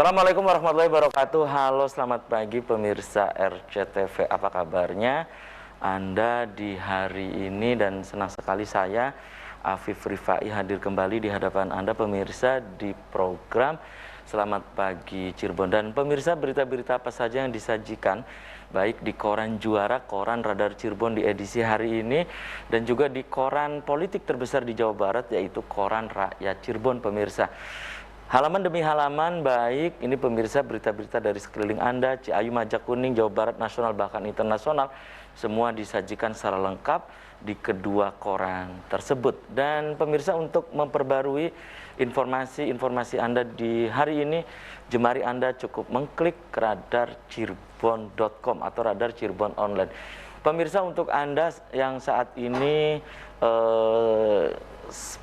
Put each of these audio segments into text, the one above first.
Assalamualaikum warahmatullahi wabarakatuh. Halo, selamat pagi pemirsa RCTV. Apa kabarnya Anda di hari ini? Dan senang sekali saya, Afif Rifai, hadir kembali di hadapan Anda pemirsa di program Selamat Pagi Cirebon. Dan pemirsa, berita-berita apa saja yang disajikan baik di koran Juara, koran Radar Cirebon di edisi hari ini, dan juga di koran politik terbesar di Jawa Barat, yaitu koran Rakyat Cirebon pemirsa. Halaman demi halaman, baik ini pemirsa, berita-berita dari sekeliling Anda, Ciayu, Majakuning, Jawa Barat, nasional bahkan internasional, semua disajikan secara lengkap di kedua koran tersebut. Dan pemirsa, untuk memperbarui informasi Anda di hari ini, jemari Anda cukup mengklik radarcirebon.com atau Radar Cirebon Online. Pemirsa, untuk Anda yang saat ini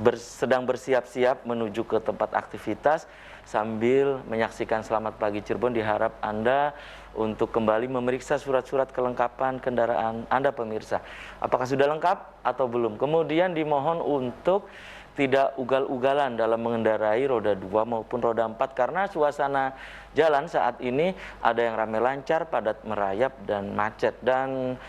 sedang bersiap-siap menuju ke tempat aktivitas sambil menyaksikan Selamat Pagi Cirebon, diharap Anda untuk kembali memeriksa surat-surat kelengkapan kendaraan Anda pemirsa. Apakah sudah lengkap atau belum? Kemudian dimohon untuk tidak ugal-ugalan dalam mengendarai roda 2 maupun roda 4 karena suasana jalan saat ini ada yang ramai lancar, padat merayap, dan macet. Dan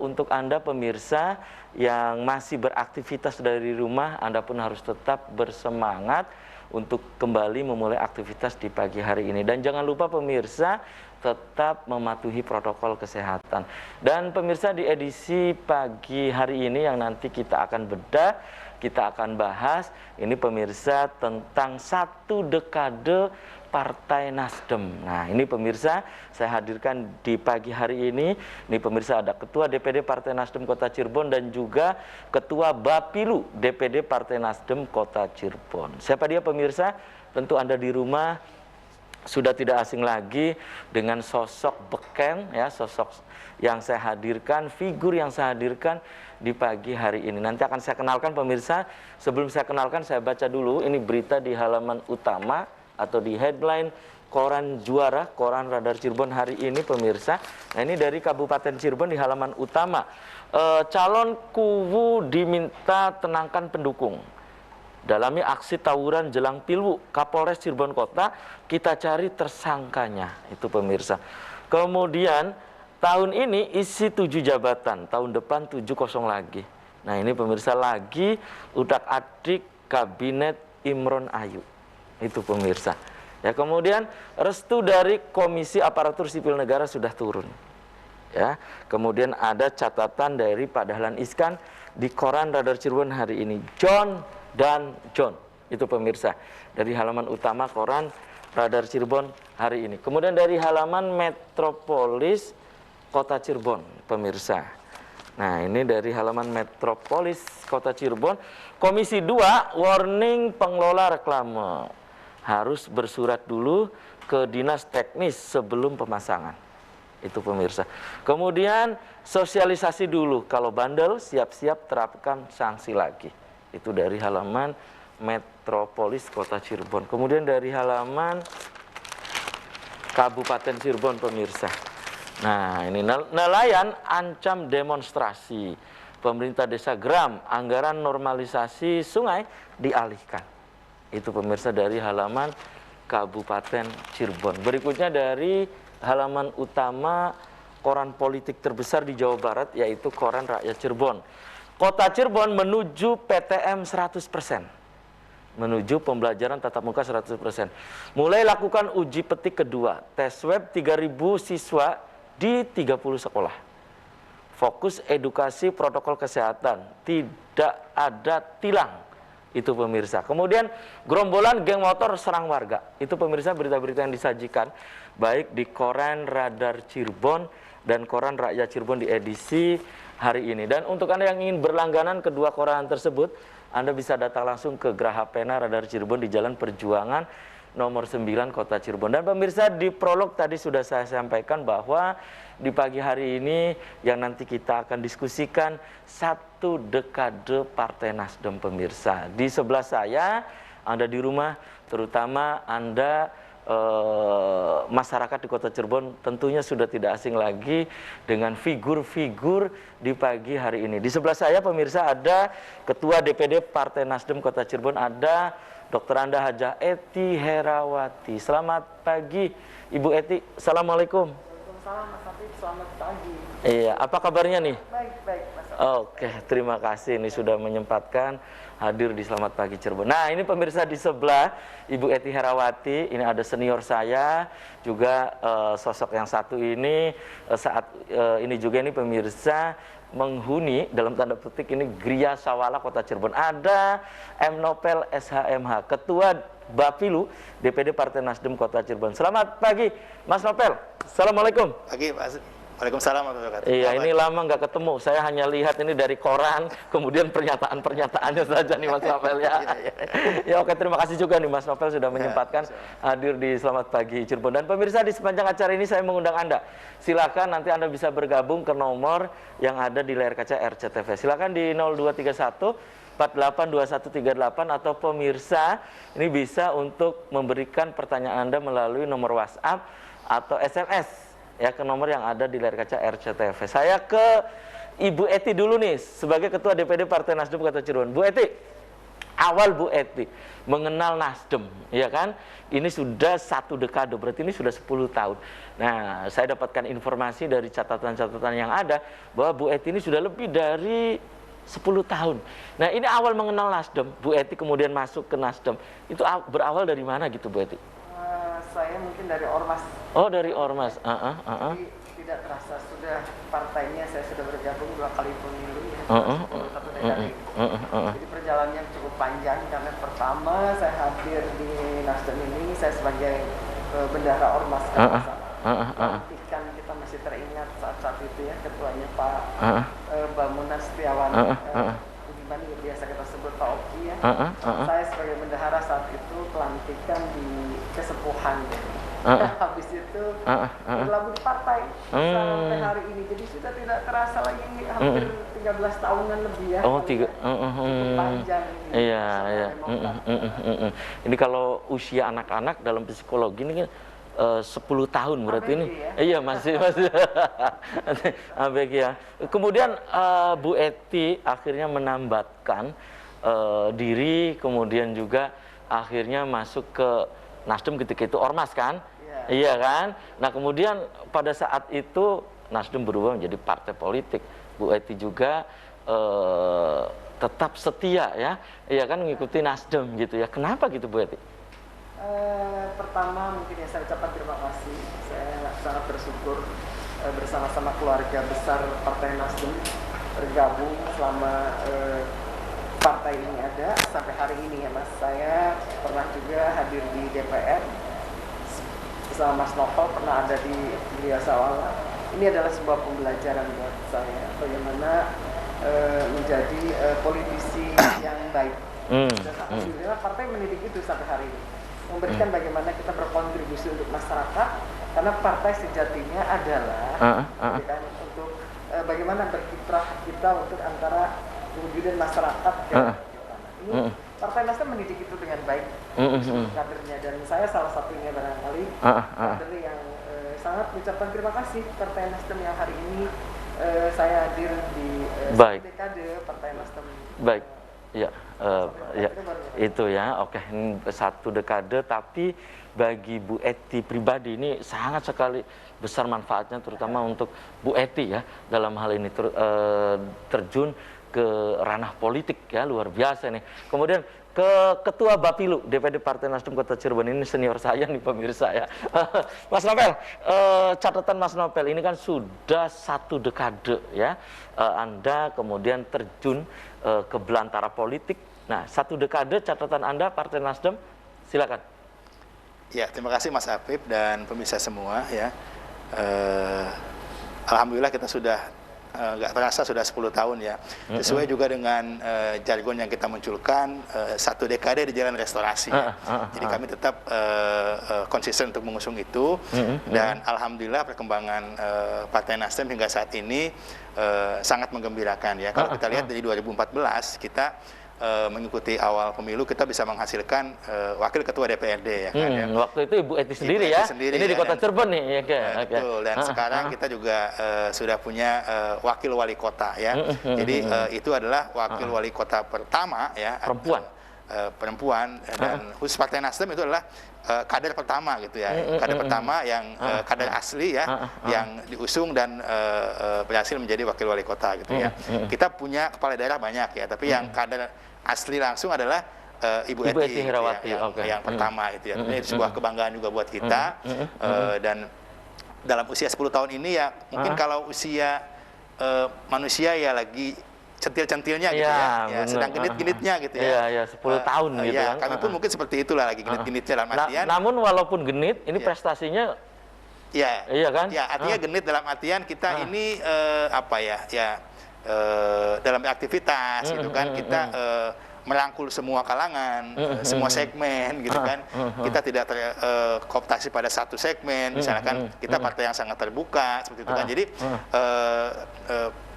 untuk Anda pemirsa yang masih beraktivitas dari rumah, Anda pun harus tetap bersemangat untuk kembali memulai aktivitas di pagi hari ini. Dan jangan lupa pemirsa, tetap mematuhi protokol kesehatan. Dan pemirsa, di edisi pagi hari ini yang nanti kita akan bedah, kita akan bahas ini pemirsa tentang 1 dekade Partai Nasdem. Nah, ini pemirsa, saya hadirkan di pagi hari ini. Ini pemirsa, ada Ketua DPD Partai Nasdem Kota Cirebon dan juga Ketua Bapilu DPD Partai Nasdem Kota Cirebon. Siapa dia pemirsa? Tentu Anda di rumah sudah tidak asing lagi dengan sosok beken, ya, sosok yang saya hadirkan, figur yang saya hadirkan di pagi hari ini. Nanti akan saya kenalkan pemirsa. Sebelum saya kenalkan, saya baca dulu ini berita di halaman utama atau di headline koran Juara, koran Radar Cirebon hari ini pemirsa. Nah, ini dari Kabupaten Cirebon di halaman utama. Calon kuwu diminta tenangkan pendukung. Dalami aksi tawuran jelang Pilwu, Kapolres Cirebon Kota, kita cari tersangkanya. Itu pemirsa. Kemudian tahun ini isi 7 jabatan, tahun depan 7 kosong lagi. Nah, ini pemirsa, lagi udak-adik kabinet Imron Ayu. Itu pemirsa. Ya, kemudian restu dari Komisi Aparatur Sipil Negara sudah turun. Ya, kemudian ada catatan dari Pak Dahlan Iskan di koran Radar Cirebon hari ini. John dan John. Itu pemirsa. Dari halaman utama koran Radar Cirebon hari ini. Kemudian dari halaman Metropolis Kota Cirebon, pemirsa. Nah, ini dari halaman Metropolis Kota Cirebon. Komisi 2 warning pengelola reklame. Harus bersurat dulu ke dinas teknis sebelum pemasangan. Itu pemirsa. Kemudian sosialisasi dulu, kalau bandel siap-siap terapkan sanksi lagi. Itu dari halaman Metropolis Kota Cirebon. Kemudian dari halaman Kabupaten Cirebon pemirsa. Nah, ini nelayan ancam demonstrasi. Pemerintah desa geram, anggaran normalisasi sungai dialihkan. Itu pemirsa dari halaman Kabupaten Cirebon. Berikutnya dari halaman utama koran politik terbesar di Jawa Barat, yaitu koran Rakyat Cirebon. Kota Cirebon menuju PTM 100%. Menuju pembelajaran tatap muka 100%. Mulai lakukan uji petik kedua, tes web 3.000 siswa di 30 sekolah. Fokus edukasi protokol kesehatan, tidak ada tilang. Itu pemirsa. Kemudian gerombolan geng motor serang warga. Itu pemirsa, berita-berita yang disajikan baik di koran Radar Cirebon dan koran Rakyat Cirebon di edisi hari ini. Dan untuk Anda yang ingin berlangganan kedua koran tersebut, Anda bisa datang langsung ke Graha Pena Radar Cirebon di Jalan Perjuangan nomor 9 Kota Cirebon. Dan pemirsa, di prolog tadi sudah saya sampaikan bahwa di pagi hari ini yang nanti kita akan diskusikan 1 dekade Partai Nasdem pemirsa. Di sebelah saya, Anda di rumah, terutama Anda masyarakat di Kota Cirebon tentunya sudah tidak asing lagi dengan figur-figur di pagi hari ini. Di sebelah saya pemirsa ada Ketua DPD Partai Nasdem Kota Cirebon, ada Dr. Anda Hajah Ety Herawati. Selamat pagi Ibu Ety. Assalamualaikum. Waalaikumsalam Mas Afif, selamat pagi. Iya, apa kabarnya nih? Baik Mas Afif. Oke, terima kasih ini sudah menyempatkan hadir di Selamat Pagi Cirebon. Nah, ini pemirsa di sebelah Ibu Ety Herawati, ini ada senior saya, juga sosok yang satu ini saat ini juga ini pemirsa menghuni dalam tanda petik ini Gria Sawala Kota Cirebon. Ada M. Nopel SHMH, Ketua Bapilu DPD Partai Nasdem Kota Cirebon. Selamat pagi Mas Nopel. Assalamualaikum. Pagi Mas. Waalaikumsalam warahmatullahi wabarakatuh. Iya, ini lama nggak ketemu. Saya hanya lihat ini dari koran, kemudian pernyataan-pernyataannya saja nih Mas Nopel ya. Ya oke, terima kasih juga nih Mas Nopel sudah menyempatkan hadir di Selamat Pagi Cirebon. Dan pemirsa, di sepanjang acara ini saya mengundang Anda. Silakan nanti Anda bisa bergabung ke nomor yang ada di layar kaca RCTV. Silakan di 0231 482138 atau pemirsa ini bisa untuk memberikan pertanyaan Anda melalui nomor WhatsApp atau SMS. Ya, ke nomor yang ada di layar kaca RCTV. Saya ke Ibu Ety dulu nih, sebagai Ketua DPD Partai Nasdem Kota Cirebon. Bu Ety, awal Bu Ety mengenal Nasdem, ya kan? Ini sudah 1 dekade, berarti ini sudah 10 tahun. Nah, saya dapatkan informasi dari catatan-catatan yang ada, bahwa Bu Ety ini sudah lebih dari 10 tahun. Nah, ini awal mengenal Nasdem, Bu Ety kemudian masuk ke Nasdem. Itu berawal dari mana gitu, Bu Ety? Saya mungkin dari Ormas. Oh, dari Ormas. Jadi tidak terasa sudah partainya saya sudah bergabung 2 kali pemilu ya. 1 dekade. Jadi perjalanannya cukup panjang karena pertama saya hadir di Nasdem ini saya sebagai bendahara Ormas kan kita masih teringat saat itu ya ketuanya Pak Bamuna Setiawan. Budiman biasa kita sebut Pak Oki ya. Saya sebagai bendahara saat itu pelantikan di kesepuhan ya. Habis itu berlabuh di partai sampai hari ini. Jadi sudah tidak terasa lagi hampir 13 tahunan lebih ya. Oh, cukup panjang ini. Iya, iya. Ini kalau usia anak-anak dalam psikologi ini kan 10 tahun berarti ini. Ya? Iya, masih ABG ya. Kemudian Bu Ety akhirnya menambatkan diri, kemudian juga akhirnya masuk ke Nasdem ketika itu Ormas kan? Iya kan? Nah, kemudian pada saat itu Nasdem berubah menjadi partai politik. Bu Ety juga tetap setia ya. Iya kan, mengikuti Nasdem gitu ya. Kenapa gitu Bu Ety? Pertama mungkin ya saya ucapkan terima kasih. Saya sangat bersyukur bersama-sama keluarga besar Partai Nasdem bergabung selama partai ini ada sampai hari ini ya Mas. Saya pernah juga hadir di DPR bersama Mas Nopel, pernah ada di Gria Sawala. Ini adalah sebuah pembelajaran buat saya bagaimana menjadi politisi yang baik. Dan alhamdulillah partai mendidik itu sampai hari ini, memberikan bagaimana kita berkontribusi untuk masyarakat, karena partai sejatinya adalah untuk bagaimana berkiprah kita untuk antara kemudian masyarakat ini Partai Nasdem mendidik itu dengan baik kadernya, dan saya salah satunya barangkali kader yang sangat mengucapkan terima kasih Partai Nasdem yang hari ini saya hadir di dekade Partai Nasdem. Baik, ya, ya itu ya, oke, ini 1 dekade, tapi bagi Bu Ety pribadi ini sangat sekali besar manfaatnya, terutama untuk Bu Ety ya dalam hal ini terjun ke ranah politik ya, luar biasa nih. Kemudian ke Ketua Bapilu DPD Partai Nasdem Kota Cirebon, ini senior saya nih pemirsa ya. Mas Nopel, catatan Mas Nopel ini kan sudah 1 dekade ya, Anda kemudian terjun ke belantara politik. Nah, 1 dekade catatan Anda Partai Nasdem, silakan. Ya, terima kasih Mas Afif dan pemirsa semua ya. Alhamdulillah kita sudah nggak terasa sudah 10 tahun ya. Sesuai juga dengan jargon yang kita munculkan, 1 dekade di jalan restorasi ya. Jadi kami tetap konsisten untuk mengusung itu, dan alhamdulillah perkembangan Partai Nasdem hingga saat ini sangat menggembirakan ya. Kalau kita lihat dari 2014 kita mengikuti awal pemilu kita bisa menghasilkan wakil ketua DPRD ya kan ya. Waktu itu Ibu Eti sendiri Ibu Eti ya. sendiri, ini di ya, Kota Cirebon nih ya. Betul. Dan sekarang kita juga sudah punya wakil wali kota ya. Jadi itu adalah wakil wali kota pertama ya. Perempuan dan khusus Partai Nasdem itu adalah kader pertama gitu ya. Kader pertama yang kader asli ya yang diusung dan berhasil menjadi wakil wali kota gitu ya. Kita punya kepala daerah banyak ya, tapi yang kader asli langsung adalah Ibu Eti Herawati yang pertama itu ya. Ini sebuah kebanggaan juga buat kita dan dalam usia 10 tahun ini ya mungkin kalau usia manusia ya lagi centil-centilnya gitu ya sedang genit-genitnya gitu ya. Iya, 10 tahun gitu kan. Kami pun mungkin seperti itulah lagi genit-genitnya dalam artian. Namun walaupun genit, ini prestasinya iya kan? Ya, artinya genit dalam artian kita ini dalam aktivitas gitu kan kita merangkul semua kalangan, semua segmen gitu kan. Kita tidak terkooptasi pada satu segmen, misalkan kita partai yang sangat terbuka seperti itu kan. Jadi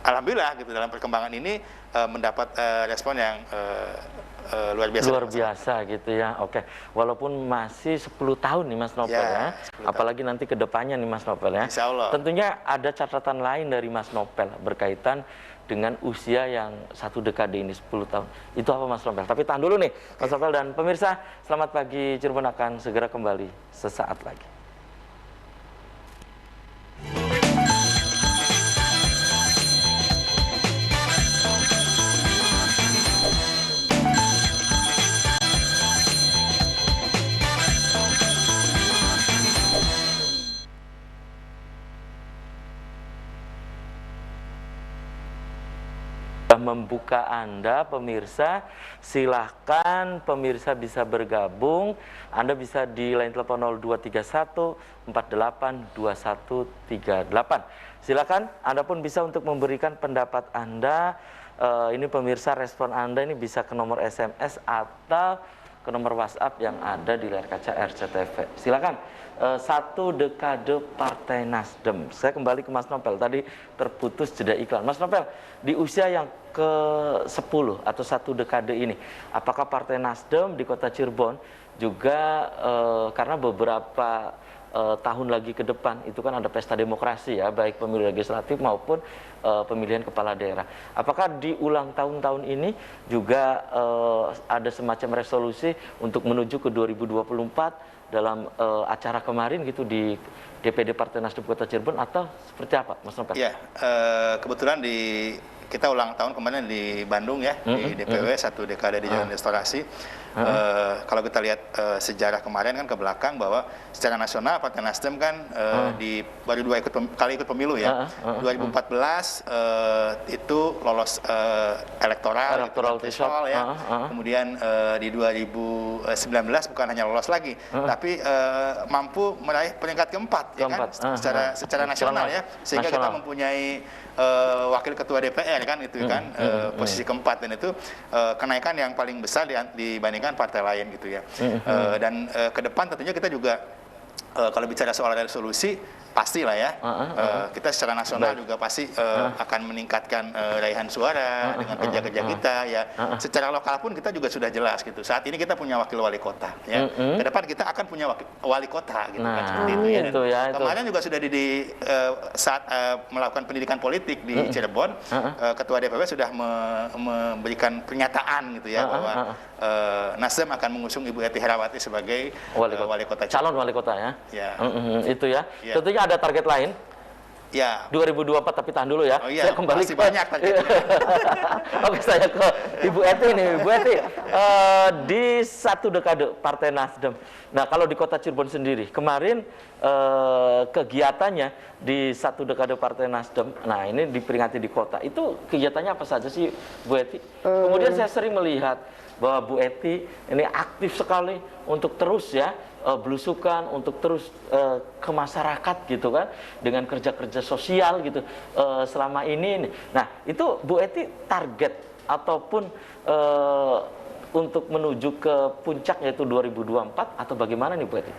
alhamdulillah gitu dalam perkembangan ini mendapat respon yang luar biasa gitu ya. Oke, walaupun masih 10 tahun nih Mas Novel ya. Apalagi nanti ke depannya nih Mas Novel ya. Insya Allah. Tentunya ada catatan lain dari Mas Novel berkaitan dengan usia yang 1 dekade ini 10 tahun. Itu apa Mas Novel? Tapi tahan dulu nih Mas Novel dan pemirsa. Selamat pagi Cirebon akan segera kembali sesaat lagi. Membuka Anda pemirsa, silahkan pemirsa bisa bergabung. Anda bisa di line telepon 0231 48 2138. Silakan Anda pun bisa untuk memberikan pendapat Anda. Ini pemirsa, respon Anda ini bisa ke nomor SMS atau ke nomor WhatsApp yang ada di layar kaca RCTV. Silakan. 1 dekade Partai Nasdem. Saya kembali ke Mas Novel. Tadi terputus jeda iklan. Mas Novel, di usia yang ke-10 atau 1 dekade ini, apakah Partai Nasdem di Kota Cirebon juga karena beberapa tahun lagi ke depan itu kan ada pesta demokrasi ya, baik pemilu legislatif maupun pemilihan kepala daerah. Apakah di ulang tahun-tahun ini juga ada semacam resolusi untuk menuju ke 2024 dalam acara kemarin gitu di DPD Partai Nasdem Kota Cirebon atau seperti apa Mas Novel? Ya, kebetulan kita ulang tahun kemarin di Bandung ya, di DPW 1 dekade di Jalan Restorasi. Kalau kita lihat sejarah kemarin kan ke belakang bahwa secara nasional Partai Nasdem kan baru 2 kali ikut pemilu ya. 2014 itu lolos elektoral threshold ya. Kemudian di 2019 bukan hanya lolos lagi, tapi mampu meraih peringkat keempat ya kan, secara nasional ya, sehingga kita mempunyai wakil ketua DPR kan itu kan posisi keempat, dan itu kenaikan yang paling besar dibandingkan partai lain gitu ya. Dan ke depan tentunya kita juga kalau bicara soal resolusi pastilah ya, kita secara nasional juga pasti akan meningkatkan raihan suara dengan kerja-kerja kita ya. Secara lokal pun kita juga sudah jelas gitu. Saat ini kita punya wakil wali kota ya. Ke depan kita akan punya wali kota gitu kan, seperti itu ya. Dan kemarin juga sudah saat melakukan pendidikan politik di Cirebon, ketua DPW sudah memberikan pernyataan gitu ya bahwa Nasdem akan mengusung Ibu Eti Herawati sebagai wali kota Cirebon. Calon wali kota ya. Itu ya. Ya. Tentunya ada target lain. Ya. 2024, tapi tahan dulu ya. Saya kembali masih banyak targetnya. Oke, saya ke Ibu Eti nih. Ibu Eti, di 1 dekade Partai Nasdem. Nah, kalau di Kota Cirebon sendiri, kemarin kegiatannya di 1 dekade Partai Nasdem, nah ini diperingati di kota. Itu kegiatannya apa saja sih, Bu Eti? Kemudian saya sering melihat bahwa Bu Eti ini aktif sekali untuk terus ya belusukan, untuk terus ke masyarakat gitu kan, dengan kerja-kerja sosial gitu selama ini. Nah, itu Bu Eti target ataupun untuk menuju ke puncak yaitu 2024 atau bagaimana nih Bu Eti?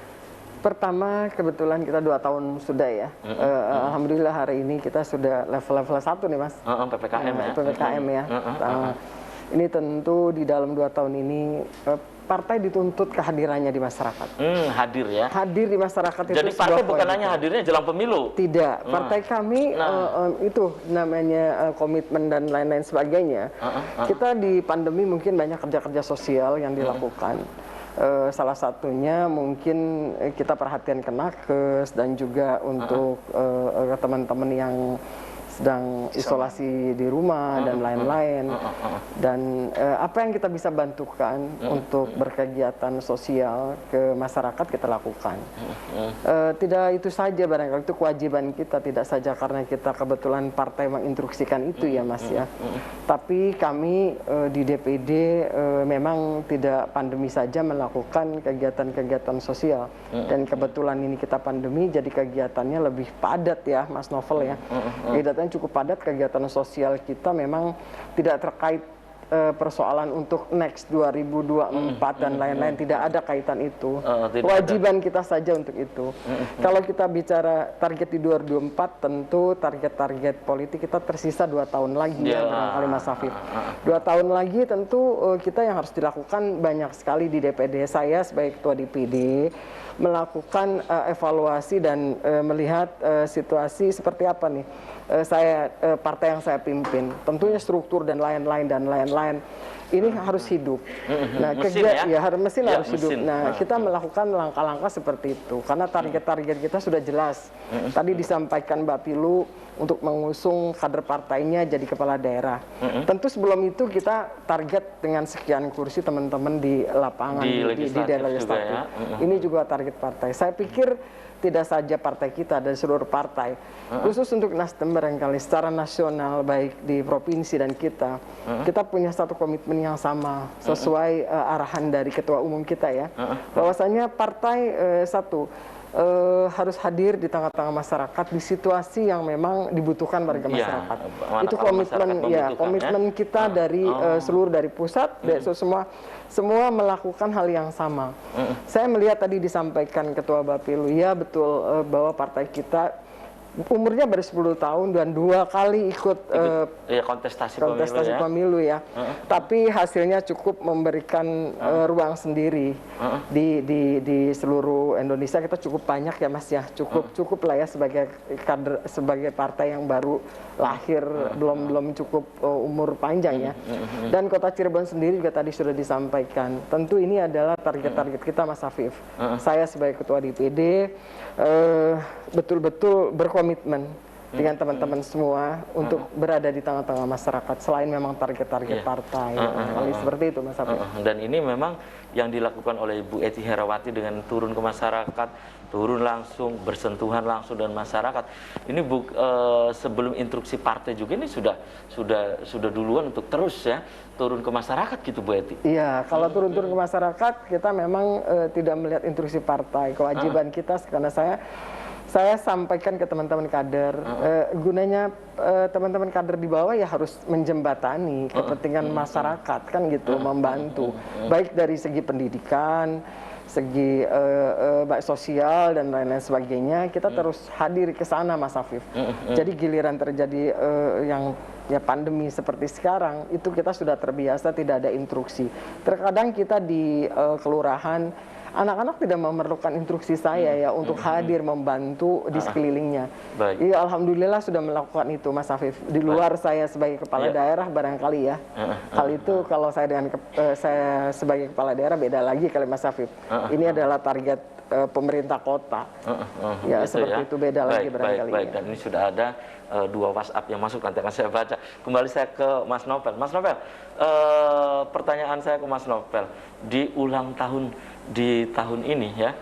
Pertama, kebetulan kita 2 tahun sudah ya. Alhamdulillah hari ini kita sudah level 1 nih Mas. PPKM ya. PPKM ya. Ini tentu di dalam 2 tahun ini partai dituntut kehadirannya di masyarakat. Hadir ya. Hadir di masyarakat itu. Jadi partai bukan hanya hadirnya jelang pemilu. Tidak, partai kami itu namanya komitmen dan lain-lain sebagainya. Kita di pandemi mungkin banyak kerja-kerja sosial yang dilakukan. Salah satunya mungkin kita perhatian ke nakes dan juga untuk teman-teman yang sedang isolasi di rumah dan lain-lain. Dan apa yang kita bisa bantukan untuk berkegiatan sosial ke masyarakat kita lakukan. Tidak itu saja, barangkali itu kewajiban kita, tidak saja karena kita kebetulan partai menginstruksikan itu ya Mas ya. Tapi kami di DPD memang tidak pandemi saja melakukan kegiatan-kegiatan sosial. Dan kebetulan ini kita pandemi jadi kegiatannya lebih padat ya Mas Novel ya. Kegiatan cukup padat, kegiatan sosial kita memang tidak terkait persoalan untuk next 2024 dan lain-lain, tidak ada kaitan itu. Kewajiban kita saja untuk itu. Kalau kita bicara target di 2024, tentu target-target politik kita tersisa 2 tahun lagi ya, barangkali Mas Hafid. 2 tahun lagi tentu kita yang harus dilakukan banyak sekali di DPD. Saya sebagai ketua DPD melakukan evaluasi dan melihat situasi seperti apa nih. Partai yang saya pimpin, tentunya struktur dan lain-lain ini harus hidup. Nah, mesin harus hidup. Nah, kita melakukan langkah-langkah seperti itu karena target-target kita sudah jelas. Tadi disampaikan Mbak Pilu untuk mengusung kader partainya jadi kepala daerah. Tentu sebelum itu kita target dengan sekian kursi teman-teman di lapangan di daerah legislatif. Ini juga target partai. Saya pikir tidak saja partai kita, dan seluruh partai. Khusus untuk Nasdem barangkali secara nasional, baik di provinsi dan kita punya satu komitmen yang sama, sesuai arahan dari Ketua Umum kita ya. Bahwasanya partai harus hadir di tengah-tengah masyarakat di situasi yang memang dibutuhkan warga masyarakat. Itu komitmen kita dari seluruh dari pusat, semua melakukan hal yang sama. Saya melihat tadi disampaikan Ketua Bapilu, ya betul bahwa partai kita umurnya baru 10 tahun dan 2 kali ikut kontestasi pemilu ya. Tapi hasilnya cukup memberikan ruang sendiri di seluruh Indonesia. Kita cukup banyak ya Mas ya, cukup lah ya sebagai kader, sebagai partai yang baru lahir, belum cukup umur panjang ya. Dan Kota Cirebon sendiri juga tadi sudah disampaikan. Tentu ini adalah target-target kita Mas Afif. Saya sebagai Ketua DPD betul-betul berkomitmen dengan teman-teman semua untuk berada di tengah-tengah masyarakat selain memang target-target partai. Seperti itu Mas Afif. Dan ini memang yang dilakukan oleh Ibu Ety Herawati dengan turun ke masyarakat, turun langsung, bersentuhan langsung dengan masyarakat. Ini sebelum instruksi partai juga ini sudah duluan untuk terus ya turun ke masyarakat gitu Bu Ety. Iya, kalau turun ke masyarakat kita memang tidak melihat instruksi partai. Kewajiban kita karena saya sampaikan ke teman-teman kader, gunanya teman-teman kader di bawah ya harus menjembatani kepentingan masyarakat kan gitu, membantu baik dari segi pendidikan, segi baik sosial dan lain-lain sebagainya. Kita terus hadir ke sana Mas Afif. Jadi giliran terjadi yang pandemi seperti sekarang itu kita sudah terbiasa tidak ada instruksi. Terkadang kita di kelurahan anak-anak tidak memerlukan instruksi saya ya untuk hadir membantu di sekelilingnya. Iya, alhamdulillah sudah melakukan itu Mas Afif. Di luar saya sebagai kepala daerah barangkali ya. Hal itu kalau saya saya sebagai kepala daerah beda lagi kali Mas Afif. Ini adalah target pemerintah kota. Ya seperti itu beda lagi barangkali. Baik. Dan ini sudah ada 2 WhatsApp yang masuk, nanti akan saya baca. Kembali saya ke Mas Novel. Mas Novel, pertanyaan saya ke Mas Novel, di ulang tahun di tahun ini ya,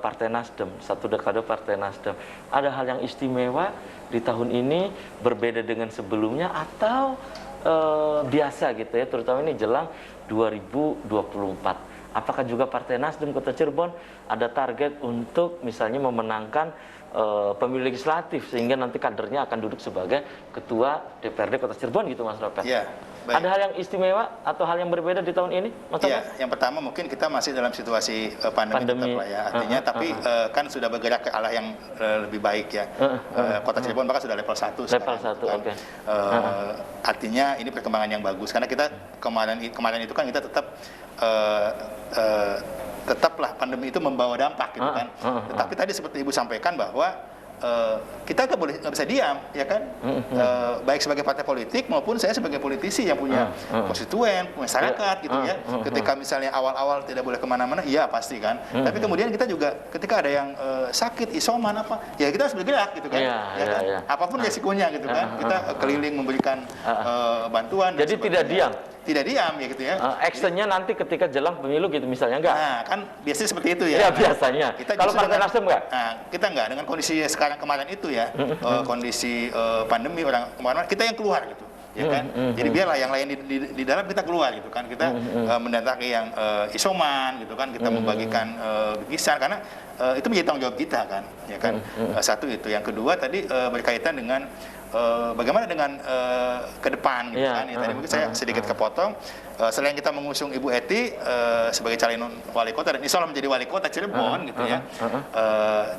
Partai Nasdem, 1 dekade Partai Nasdem, ada hal yang istimewa di tahun ini berbeda dengan sebelumnya atau biasa gitu ya, terutama ini jelang 2024. Apakah juga Partai Nasdem Kota Cirebon ada target untuk misalnya memenangkan pemilu legislatif sehingga nanti kadernya akan duduk sebagai ketua DPRD Kota Cirebon gitu Mas Novel? Ya, Baik. Ada hal yang istimewa atau hal yang berbeda di tahun ini, Mas Iya, Taufik? yang pertama mungkin kita masih dalam situasi pandemi tetap lah ya. Artinya tapi kan sudah bergerak ke arah yang lebih baik ya. Kota Cirebon bahkan sudah level 1 Level sekarang. 1, oke. Artinya ini perkembangan yang bagus karena kita kemarin itu kan kita tetaplah pandemi itu membawa dampak gitu kan. Tetapi tadi seperti Ibu sampaikan bahwa kita nggak bisa diam, ya kan? Baik sebagai partai politik maupun saya sebagai politisi yang punya konstituen, masyarakat, gitu ya. Ketika misalnya awal-awal tidak boleh kemana-mana, iya pasti kan. Tapi kemudian kita juga ketika ada yang sakit, isoman apa, ya kita harus bergerak, gitu kan? Ya kan? Apapun resikonya, gitu kan? Kita keliling memberikan bantuan. Jadi tidak diam. Tidak diam ya gitu ya. Actionnya nanti ketika jelang pemilu gitu misalnya enggak? Nah kan biasanya seperti itu ya. Iya biasanya. Kalau Partai Nasdem enggak? Nah, kita enggak dengan kondisi sekarang kemarin itu ya, kondisi pandemi orang kemarin kita yang keluar gitu. Ya kan, jadi biarlah yang lain di dalam kita keluar gitu kan, kita mendatangi yang isoman gitu kan, kita membagikan bingkisan karena itu menjadi tanggung jawab kita kan, ya kan. Satu itu, yang kedua tadi berkaitan dengan bagaimana dengan ke depan gitu kan. Ya, tadi mungkin saya sedikit kepotong. Selain kita mengusung Ibu Ety sebagai calon wali kota dan insya Allah menjadi wali kota Cirebon gitu ya,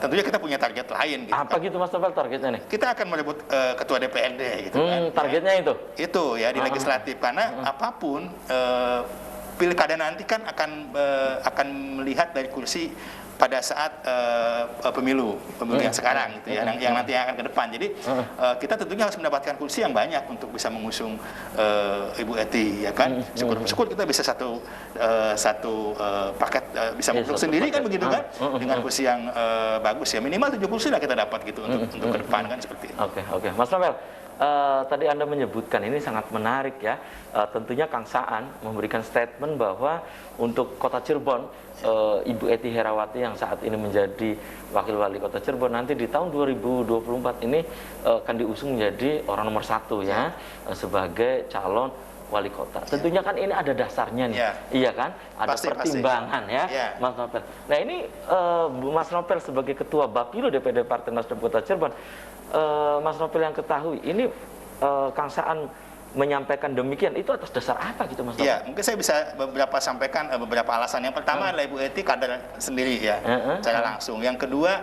tentunya kita punya target lain gitu. Apa gitu Mas Novel targetnya nih? Kita akan merebut ketua DPRD gitu kan. Targetnya ya. Itu ya di legislatif karena apapun pilkada nanti kan akan melihat dari kursi pada saat pemilu yang sekarang gitu ya, yang nanti akan ke depan. Jadi kita tentunya harus mendapatkan kursi yang banyak untuk bisa mengusung Ibu Ety ya kan. Syukur kita bisa satu paket bisa mengusung sendiri kan begitu kan, dengan kursi yang bagus ya, minimal 7 kursi lah kita dapat gitu untuk ke depan kan seperti itu. Oke. Mas Novel, tadi Anda menyebutkan ini sangat menarik ya. Tentunya Kang Saan memberikan statement bahwa untuk Kota Cirebon, Ibu Ety Herawati yang saat ini menjadi Wakil Wali Kota Cirebon nanti di tahun 2024 ini akan diusung menjadi orang nomor 1 ya, sebagai calon wali kota. Tentunya kan ini ada dasarnya nih, iya kan? Ada pertimbangan ya, Mas Novel. Nah ini Mas Novel sebagai Ketua Bapilu DPD Partai Nasdem Kota Cirebon, Mas Novel yang ketahui ini Kang Saan menyampaikan demikian itu atas dasar apa gitu Mas Novel? Iya, mungkin saya bisa sampaikan beberapa alasan. Yang pertama adalah Ibu Ety kader sendiri ya, secara langsung. Yang kedua,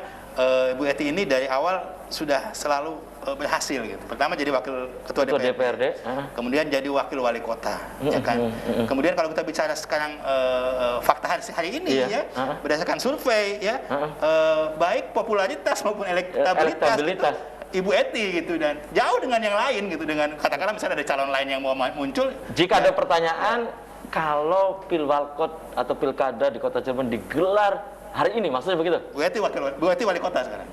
Ibu Ety ini dari awal sudah selalu berhasil gitu. Pertama jadi wakil ketua DPRD, kemudian jadi wakil wali kota, ya kan. Kemudian kalau kita bicara sekarang fakta hari ini ya, berdasarkan survei ya, baik popularitas maupun elektabilitas Ibu Ety gitu, dan jauh dengan yang lain gitu, dengan katakanlah misalnya ada calon lain yang mau muncul. Jika ada pertanyaan, kalau Pilwalkot atau Pilkada di Kota Cirebon digelar hari ini, maksudnya begitu? Bu Ety wali kota sekarang.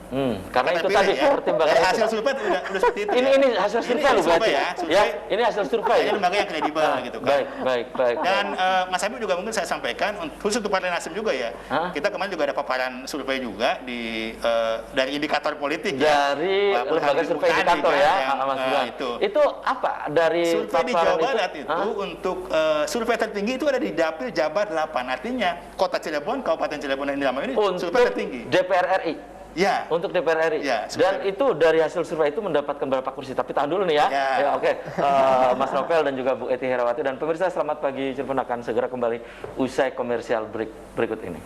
Karena itu tadi pertimbangan hasil survei udah seperti itu. Ini hasil survei loh berarti ya. Ini hasil survei. Ini lembaga yang kredibel gitu kan. Baik. Dan Mas Habib juga mungkin saya sampaikan khusus untuk Partai Nasdem juga ya. Kita kemarin juga ada paparan survei juga dari indikator politik dari lembaga survei indikator ya, Mas Bang. Itu apa dari survei di Jawa Barat itu untuk survei tertinggi itu ada di Dapil Jabar 8. Artinya Kota Cirebon, Kabupaten Cirebon dan Indramayu ini survei tertinggi. DPR RI. Ya. Untuk DPR RI. Ya, dan itu dari hasil survei itu mendapatkan berapa kursi? Tapi tahan dulu nih ya. Ya oke. Mas Novel dan juga Bu Ety Herawati dan pemirsa, selamat pagi Cirebon akan segera kembali usai komersial berikut ini.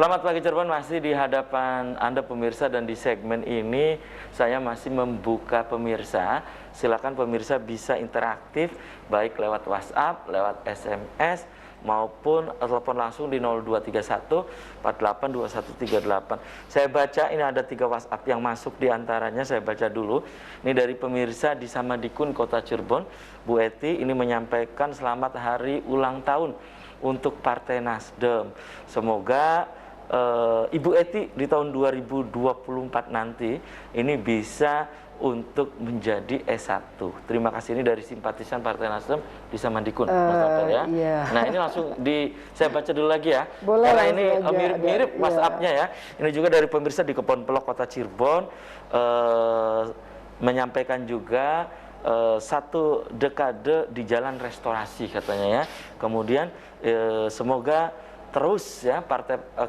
Selamat pagi Cirebon, masih di hadapan Anda pemirsa, dan di segmen ini saya masih membuka pemirsa. Silakan pemirsa bisa interaktif baik lewat WhatsApp, lewat SMS maupun telepon langsung di 0231 482138. Saya baca ini ada 3 WhatsApp yang masuk, di antaranya saya baca dulu. Ini dari pemirsa di Samadikun Kota Cirebon. Bu Ety ini menyampaikan selamat hari ulang tahun untuk Partai Nasdem. Semoga Ibu Ety di tahun 2024 nanti ini bisa untuk menjadi S1. Terima kasih, ini dari simpatisan Partai Nasdem di Samadikun, Mas Novel ya. Iya. Nah ini langsung saya baca dulu lagi ya. Boleh, karena ini mirip iya. WhatsApp-nya ya. Ini juga dari pemirsa di Kebon Pelok Kota Cirebon, menyampaikan juga 1 dekade di jalan restorasi katanya ya. Kemudian semoga terus ya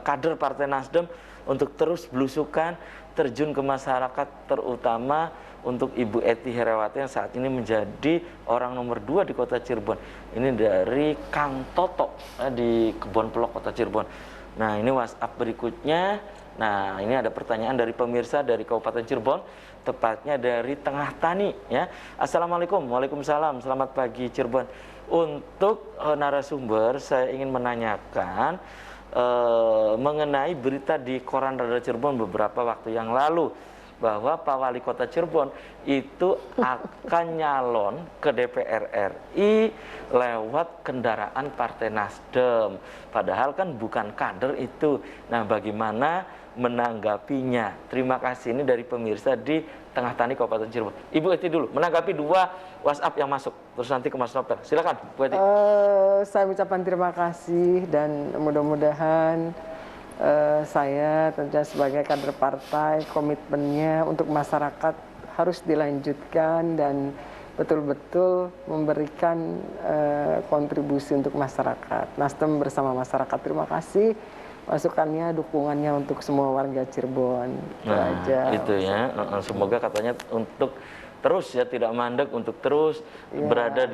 kader Partai Nasdem untuk terus belusukan terjun ke masyarakat, terutama untuk Ibu Eti Herawati yang saat ini menjadi orang nomor 2 di Kota Cirebon. Ini dari Kang Toto di Kebon Pelok Kota Cirebon. Nah, ini WhatsApp berikutnya. Nah, ini ada pertanyaan dari pemirsa dari Kabupaten Cirebon, tepatnya dari Tengah Tani ya. Assalamualaikum. Waalaikumsalam. Selamat pagi Cirebon. Untuk narasumber, saya ingin menanyakan mengenai berita di Koran Radar Cirebon beberapa waktu yang lalu bahwa Pak Wali Kota Cirebon itu akan nyalon ke DPR RI lewat kendaraan Partai Nasdem. Padahal kan bukan kader itu. Nah, bagaimana menanggapinya? Terima kasih, ini dari pemirsa di Tengah Tani Kabupaten Cirebon. Ibu Eti dulu menanggapi 2 WhatsApp yang masuk, terus nanti ke Mas Novel. Silakan, Bu Eti. Saya ucapkan terima kasih dan mudah-mudahan saya tentunya sebagai kader partai, komitmennya untuk masyarakat harus dilanjutkan dan betul-betul memberikan kontribusi untuk masyarakat. Nasdem bersama masyarakat. Terima kasih masukannya, dukungannya untuk semua warga Cirebon. Itu ya. Semoga katanya untuk terus ya tidak mandek, untuk terus berada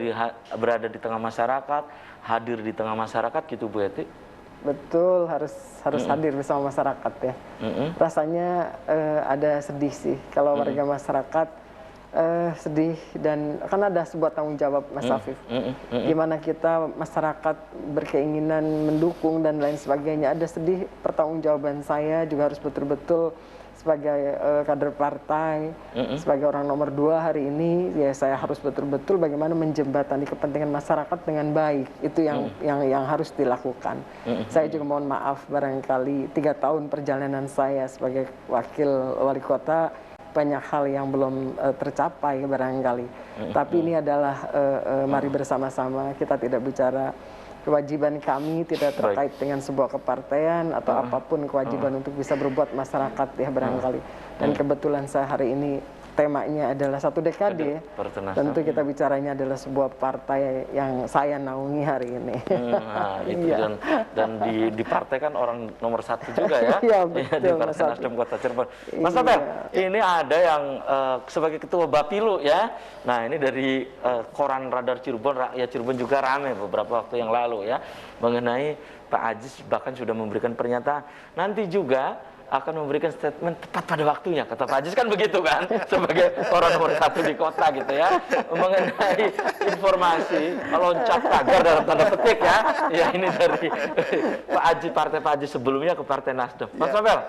di tengah masyarakat, hadir di tengah masyarakat gitu Bu Eti. Betul, harus hadir bersama masyarakat ya. Rasanya ada sedih sih kalau warga masyarakat sedih, dan kan ada sebuah tanggung jawab Mas Afif. Gimana kita masyarakat berkeinginan mendukung dan lain sebagainya, ada sedih. Pertanggungjawaban saya juga harus betul-betul sebagai kader partai, sebagai orang nomor 2 hari ini, ya saya harus betul-betul bagaimana menjembatani kepentingan masyarakat dengan baik. Itu yang harus dilakukan. Saya juga mohon maaf barangkali 3 tahun perjalanan saya sebagai wakil wali kota banyak hal yang belum tercapai barangkali. Tapi ini adalah mari bersama-sama, kita tidak bicara kewajiban kami tidak terkait dengan sebuah kepartaian atau apapun kewajiban untuk bisa berbuat masyarakat ya barangkali. Dan kebetulan saya hari ini temanya adalah 1 dekade. Tentu kita bicaranya adalah sebuah partai yang saya naungi hari ini. Nah, itu dan di partai kan orang nomor 1 juga ya. Iya, betul, di Partai Nasdem Kota Cirebon. Mas Novel, ini ada yang sebagai ketua Bapilu ya. Nah, ini dari Koran Radar Cirebon, rakyat Cirebon juga ramai beberapa waktu yang lalu ya mengenai Pak Aziz bahkan sudah memberikan pernyataan nanti juga akan memberikan statement tepat pada waktunya, kata Pak Aziz kan begitu kan, sebagai orang nomor 1 di kota gitu ya, mengenai informasi loncat pagar dalam tanda petik ya ini dari Pak Aziz, partai Pak Aziz sebelumnya ke Partai Nasdem. Mas Novel,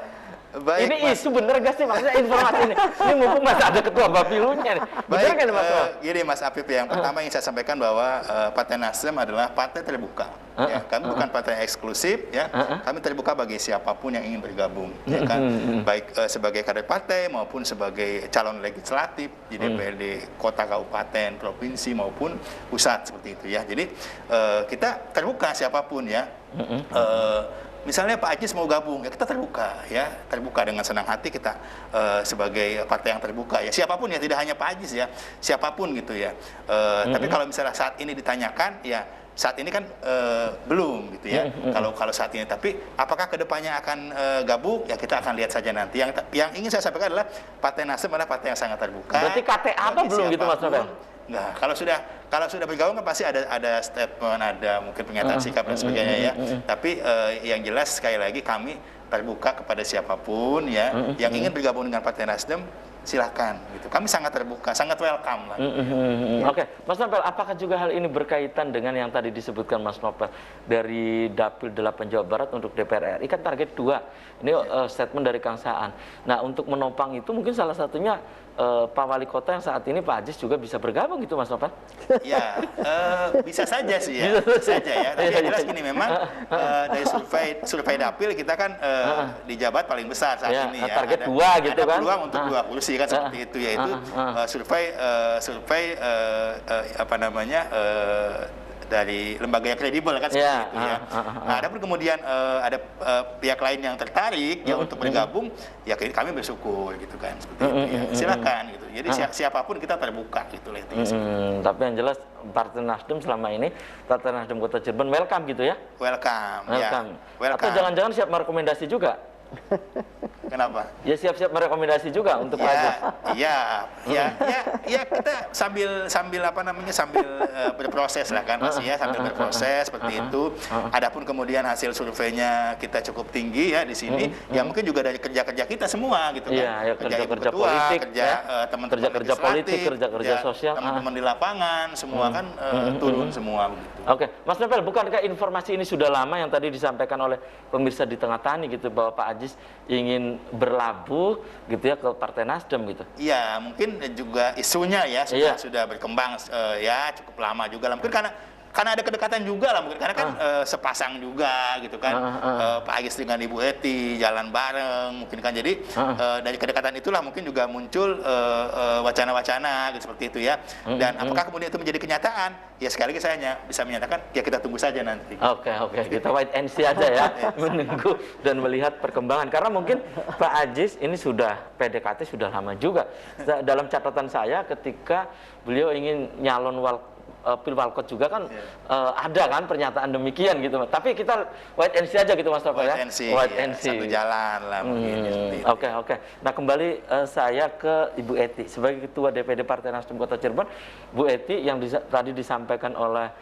Baik, ini isu bener gak sih maksudnya informasi ini? Ini mumpung masih ada ketua Bapilunya nih. Bener kan Mas Novel? Gini Mas Apip, yang pertama ingin saya sampaikan bahwa Partai Nasdem adalah partai terbuka. Ya, kami bukan partai eksklusif, ya. Kami terbuka bagi siapapun yang ingin bergabung, ya kan. Baik sebagai kader partai maupun sebagai calon legislatif di DPRD kota, kabupaten, provinsi maupun pusat seperti itu ya. Jadi kita terbuka siapapun ya. Misalnya Pak Aziz mau gabung, ya kita terbuka ya, terbuka dengan senang hati kita sebagai partai yang terbuka ya, siapapun ya, tidak hanya Pak Aziz ya, siapapun gitu ya. Tapi kalau misalnya saat ini ditanyakan ya, saat ini kan belum gitu ya. Kalau saat ini, tapi apakah kedepannya akan gabung ya, kita akan lihat saja nanti. Yang ingin saya sampaikan adalah Partai Nasdem adalah partai yang sangat terbuka. Berarti KTA apa belum gitu Mas Novel? Nah, kalau sudah bergabung kan pasti ada statement, ada mungkin pernyataan sikap dan sebagainya ya. Tapi yang jelas sekali lagi kami terbuka kepada siapapun ya yang ingin bergabung dengan Partai Nasdem, silahkan gitu. Kami sangat terbuka, sangat welcome lah. Oke, Mas Novel, apakah juga hal ini berkaitan dengan yang tadi disebutkan Mas Novel dari Dapil 8 Jawa Barat untuk DPR RI kan target 2. Ini statement dari Kang Saan. Nah, untuk menopang itu mungkin salah satunya Pak Wali Kota yang saat ini Pak Aziz juga bisa bergabung gitu Mas Novel? Ya, bisa saja sih ya, bisa saja ya. Tapi yang jelas gini, memang dari survei Dapil kita kan di Jabat paling besar saat ini ya. Target 2 gitu kan? Ada peluang untuk 2 kursi kan seperti itu, yaitu survei apa namanya dari lembaga yang kredibel kan seperti itu ya. Nah, adapun kemudian ada pihak lain yang tertarik ya untuk bergabung, ya kami bersyukur gitu kan seperti itu ya. Silakan gitu. Jadi siapapun kita terbuka gitu lah itu. Tapi yang jelas Partai Nasdem selama ini, Partai Nasdem Kota Cirebon welcome gitu ya? Welcome. Atau jangan-jangan siap merekomendasi juga? Kenapa? Ya siap-siap merekomendasi juga untuk Pak Ajis. Ya kita sambil apa namanya berproses lah kan Mas ya, sambil berproses seperti itu. Adapun kemudian hasil surveinya kita cukup tinggi ya di sini, ya mungkin juga dari kerja-kerja kita semua gitu kan. Ya, kerja-kerja politik, teman-teman kerja politik, kerja sosial, teman-teman di lapangan semua kan turun semua begitu. Oke, Mas Novel, bukankah informasi ini sudah lama yang tadi disampaikan oleh pemirsa di Tengah Tani gitu bahwa Pak Ajis ingin berlabuh gitu ya ke Partai Nasdem gitu? Iya, mungkin juga isunya ya sudah berkembang ya cukup lama juga lah. Mungkin karena ada kedekatan juga lah mungkin karena kan sepasang juga gitu kan Pak Ajis dengan Ibu Eti jalan bareng mungkin kan jadi dari kedekatan itulah mungkin juga muncul wacana-wacana gitu seperti itu ya dan apakah kemudian itu menjadi kenyataan ya sekali lagi saya bisa menyatakan ya kita tunggu saja nanti. Oke, kita wait and see aja ya menunggu dan melihat perkembangan karena mungkin Pak Ajis ini sudah PDKT sudah lama juga dalam catatan saya ketika beliau ingin nyalon Pilwalkot juga kan ada kan pernyataan demikian gitu. Tapi kita wait and see aja gitu Mas Novel ya. Wait and see. Satu jalan lah mungkin. Oke. Nah kembali saya ke Ibu Eti sebagai Ketua DPD Partai Nasdem Kota Cirebon. Bu Eti yang tadi disampaikan oleh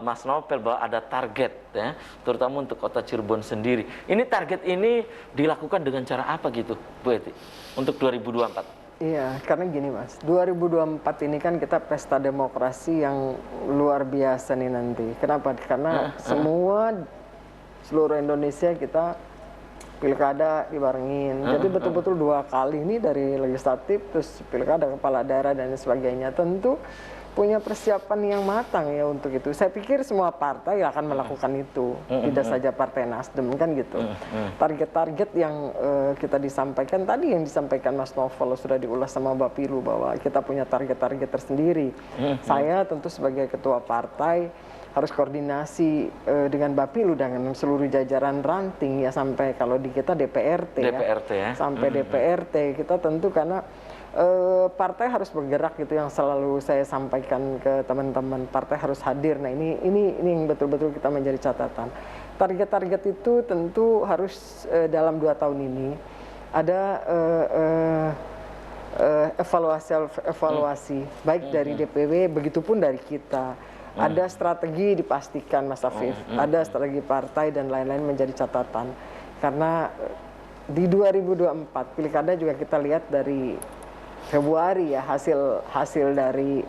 Mas Novel bahwa ada target ya, terutama untuk Kota Cirebon sendiri. Ini target ini dilakukan dengan cara apa gitu Bu Eti untuk 2024? Iya, karena gini Mas, 2024 ini kan kita pesta demokrasi yang luar biasa nih nanti. Kenapa? Karena seluruh Indonesia kita pilkada dibarengin. Jadi betul-betul 2 kali ini dari legislatif, terus pilkada kepala daerah dan sebagainya. Tentu punya persiapan yang matang ya untuk itu. Saya pikir semua partai akan melakukan itu, tidak saja Partai Nasdem kan gitu. Target-target yang kita disampaikan tadi yang disampaikan Mas Novel sudah diulas sama Bapilu bahwa kita punya target-target tersendiri. Saya tentu sebagai ketua partai harus koordinasi dengan Bapilu dengan seluruh jajaran ranting ya sampai kalau di kita DPRT ya. Sampai DPRT kita tentu karena partai harus bergerak gitu yang selalu saya sampaikan ke teman-teman, partai harus hadir. Nah ini yang betul-betul kita menjadi catatan. Target-target itu tentu harus dalam 2 tahun ini ada evaluasi baik dari DPW begitupun dari kita. Ada strategi dipastikan Mas Afif, ada strategi partai dan lain-lain menjadi catatan. Karena di 2024 pilkada juga kita lihat dari Februari ya hasil dari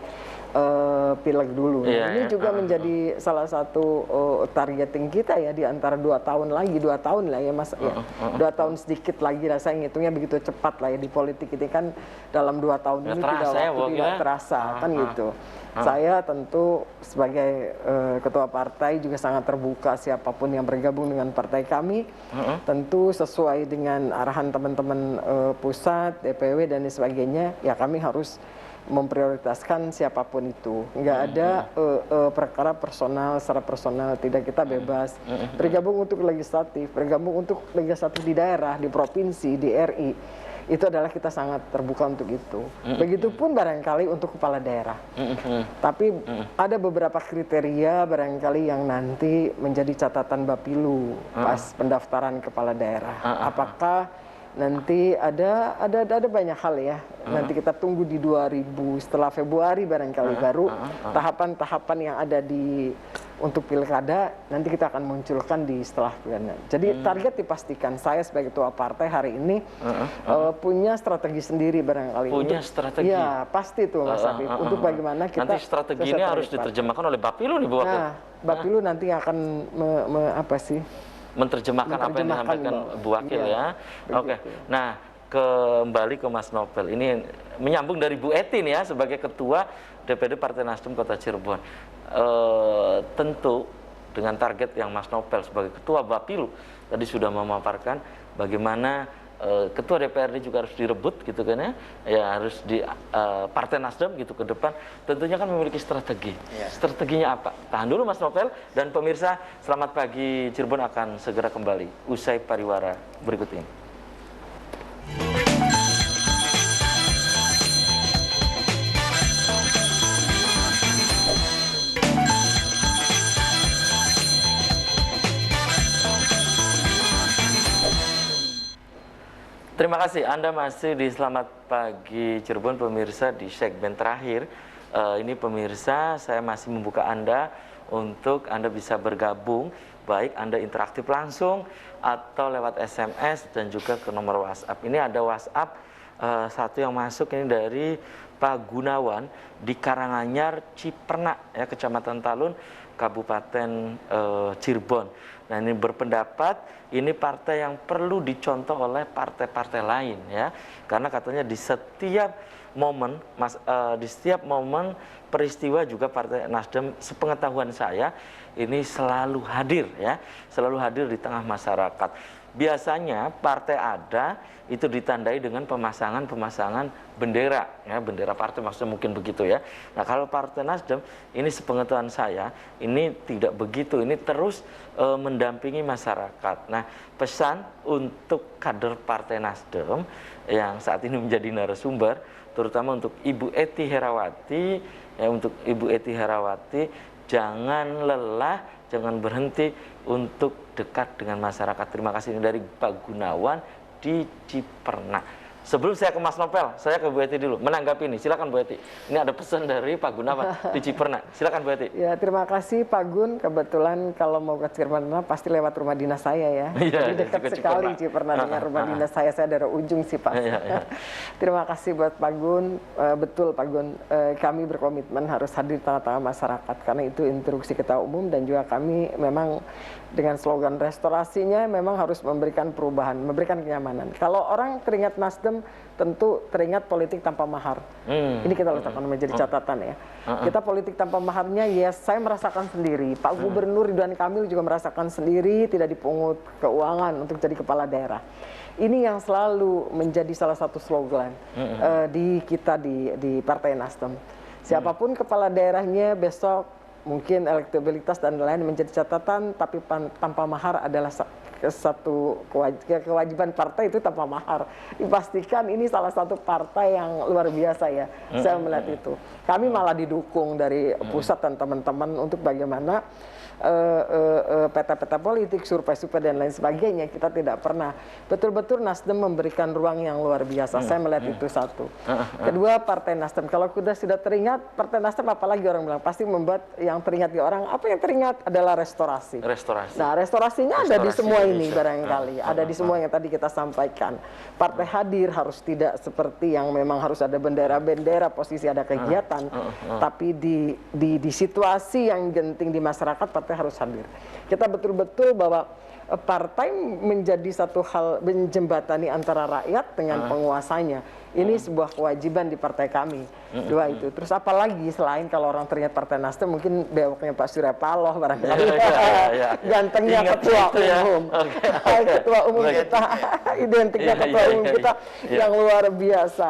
pileg dulu. Ini juga menjadi salah satu targeting kita ya di antara 2 tahun lagi, 2 tahun lah ya Mas ya. 2 tahun sedikit lagi lah saya ngitungnya begitu cepat lah ya di politik ini kan dalam 2 tahun ini tidak terasa kan gitu. Saya tentu sebagai ketua partai juga sangat terbuka siapapun yang bergabung dengan partai kami. Tentu sesuai dengan arahan teman-teman pusat, DPW dan sebagainya, ya kami harus memprioritaskan siapapun itu. Nggak ada perkara personal, secara personal, tidak, kita bebas. Bergabung untuk legislatif, bergabung untuk legislatif di daerah, di provinsi, di RI. Itu adalah kita sangat terbuka untuk itu. Begitupun barangkali untuk kepala daerah. Tapi ada beberapa kriteria barangkali yang nanti menjadi catatan Bapilu pas pendaftaran kepala daerah. Apakah nanti ada banyak hal ya. Nanti kita tunggu di 2000 setelah Februari barangkali baru tahapan-tahapan yang ada di untuk pilkada nanti kita akan munculkan di setelah pilkada. Jadi target dipastikan. Saya sebagai ketua partai hari ini punya strategi sendiri barangkali. Punya strategi. Ya pasti itu Mas Afif. Untuk bagaimana kita nanti strategi ini harus diterjemahkan oleh Bapilu nih Bu Wakil. Nah, Bapilu nanti akan menerjemahkan apa yang disampaikan Bu Wakil ya. Oke. Nah, kembali ke Mas Novel. Ini menyambung dari Bu Eti nih ya sebagai Ketua DPD Partai Nasdem Kota Cirebon. Tentu dengan target yang Mas Novel sebagai Ketua Bapilu tadi sudah memaparkan bagaimana Ketua DPRD juga harus direbut gitu kan ya, ya harus di Partai Nasdem gitu ke depan, tentunya kan memiliki strategi. Strateginya apa? Tahan dulu Mas Novel, dan pemirsa, Selamat Pagi Cirebon akan segera kembali usai pariwara berikut ini. Terima kasih, Anda masih di Selamat Pagi Cirebon, pemirsa, di segmen terakhir. Ini pemirsa, saya masih membuka Anda untuk Anda bisa bergabung, baik Anda interaktif langsung atau lewat SMS dan juga ke nomor WhatsApp. Ini ada WhatsApp satu yang masuk ini dari Pak Gunawan di Karanganyar, Cipernak, ya, Kecamatan Talun, Kabupaten Cirebon. Nah, ini berpendapat ini partai yang perlu dicontoh oleh partai-partai lain, ya, karena katanya di setiap momen, di setiap momen peristiwa juga Partai Nasdem, sepengetahuan saya, ini selalu hadir, ya, selalu hadir di tengah masyarakat. Biasanya partai ada itu ditandai dengan pemasangan bendera, ya, bendera partai maksudnya mungkin begitu ya. Nah, kalau Partai Nasdem ini sepengetahuan saya ini tidak begitu, ini terus mendampingi masyarakat. Nah, pesan untuk kader Partai Nasdem yang saat ini menjadi narasumber, terutama untuk Ibu Ety Herawati, ya, untuk Ibu Ety Herawati, jangan lelah, jangan berhenti untuk dekat dengan masyarakat. Terima kasih, ini dari Pak Gunawan di Cipernak. Sebelum saya ke Mas Novel, saya ke Bu Ety dulu menanggapi ini. Silakan Bu Ety. Ini ada pesan dari Pak Gunawan di Cipernak. Silakan Bu Ety. Ya, terima kasih Pak Gun. Kebetulan kalau mau ke Cipernak pasti lewat rumah dinas saya ya. Jadi dekat sekali Cipernak dengan rumah dinas saya. Saya dari ujung sih Pak. Terima kasih buat Pak Gun. Betul Pak Gun. Kami berkomitmen harus hadir di tengah-tengah masyarakat karena itu instruksi Ketua Umum, dan juga kami memang dengan slogan restorasinya memang harus memberikan perubahan, memberikan kenyamanan. Kalau orang teringat Nasdem, tentu teringat politik tanpa mahar. Ini kita letakkan menjadi catatan ya. Kita politik tanpa maharnya, ya saya merasakan sendiri. Pak Gubernur Ridwan Kamil juga merasakan sendiri, tidak dipungut keuangan untuk jadi kepala daerah. Ini yang selalu menjadi salah satu slogan di kita di Partai Nasdem. Siapapun kepala daerahnya besok, mungkin elektabilitas dan lain menjadi catatan, tapi tanpa mahar adalah satu kewajiban partai, itu tanpa mahar. Dipastikan ini salah satu partai yang luar biasa ya, saya melihat itu. Kami malah didukung dari pusat dan teman-teman untuk bagaimana peta-peta politik, survei-survei dan lain sebagainya. Kita tidak pernah, betul-betul Nasdem memberikan ruang yang luar biasa. Saya melihat itu satu. Kedua, Partai Nasdem, kalau sudah teringat Partai Nasdem, apalagi orang bilang pasti membuat yang teringat di orang. Apa yang teringat adalah restorasi. Nah, restorasinya ada di semua ini barangkali, ada di semua yang tadi kita sampaikan. Partai hadir harus tidak seperti yang memang harus ada bendera-bendera, posisi ada kegiatan, tapi di situasi yang genting di masyarakat, partai harus hadir. Kita betul-betul bahwa partai menjadi satu hal menjembatani antara rakyat dengan penguasanya. Ini sebuah kewajiban di partai kami. Dua itu. Terus apalagi selain kalau orang teringat Partai Nasdem, mungkin bewoknya Pak Surya Paloh barangkali. Gantengnya Ketua Umum. Ketua Umum kita, identiknya Ketua Umum kita yang luar biasa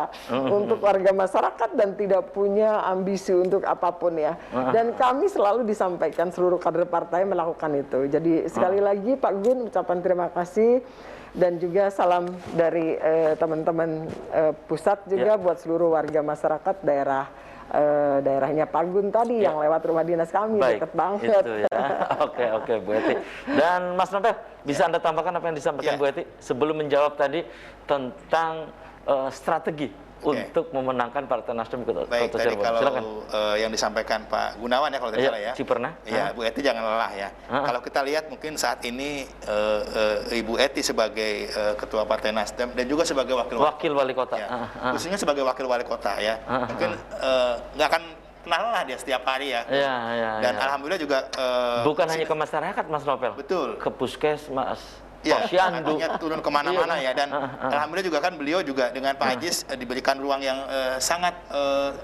untuk warga masyarakat dan tidak punya ambisi untuk apapun ya. Dan kami selalu disampaikan seluruh kader partai melakukan itu. Jadi sekali lagi Pak Gun, ucapan terima kasih. Dan juga salam dari teman-teman pusat juga buat seluruh warga masyarakat daerahnya Pak Gun tadi yang lewat rumah dinas kami. Baik, deket banget. Itu ya. Oke Bu Ety. Dan Mas Novel, bisa Anda tambahkan apa yang disampaikan Bu Ety sebelum menjawab tadi tentang strategi untuk memenangkan Partai Nasdem ke Kota Cirebon? Kalau silakan. Yang disampaikan Pak Gunawan ya, kalau tidak salah ya. Cipernak. Ya, Bu Ety jangan lelah ya. Kalau kita lihat mungkin saat ini Ibu Ety sebagai Ketua Partai Nasdem dan juga sebagai Wakil Wali Kota. Ya, khususnya sebagai Wakil Wali Kota ya. Mungkin nggak akan pernah lelah dia setiap hari ya. Dan alhamdulillah juga bukan hanya ke masyarakat Mas Novel. Betul. Ke puskesmas. Ya, posyandu. artinya turun kemana-mana ya, dan alhamdulillah juga kan beliau juga dengan Pak Ajis diberikan ruang yang sangat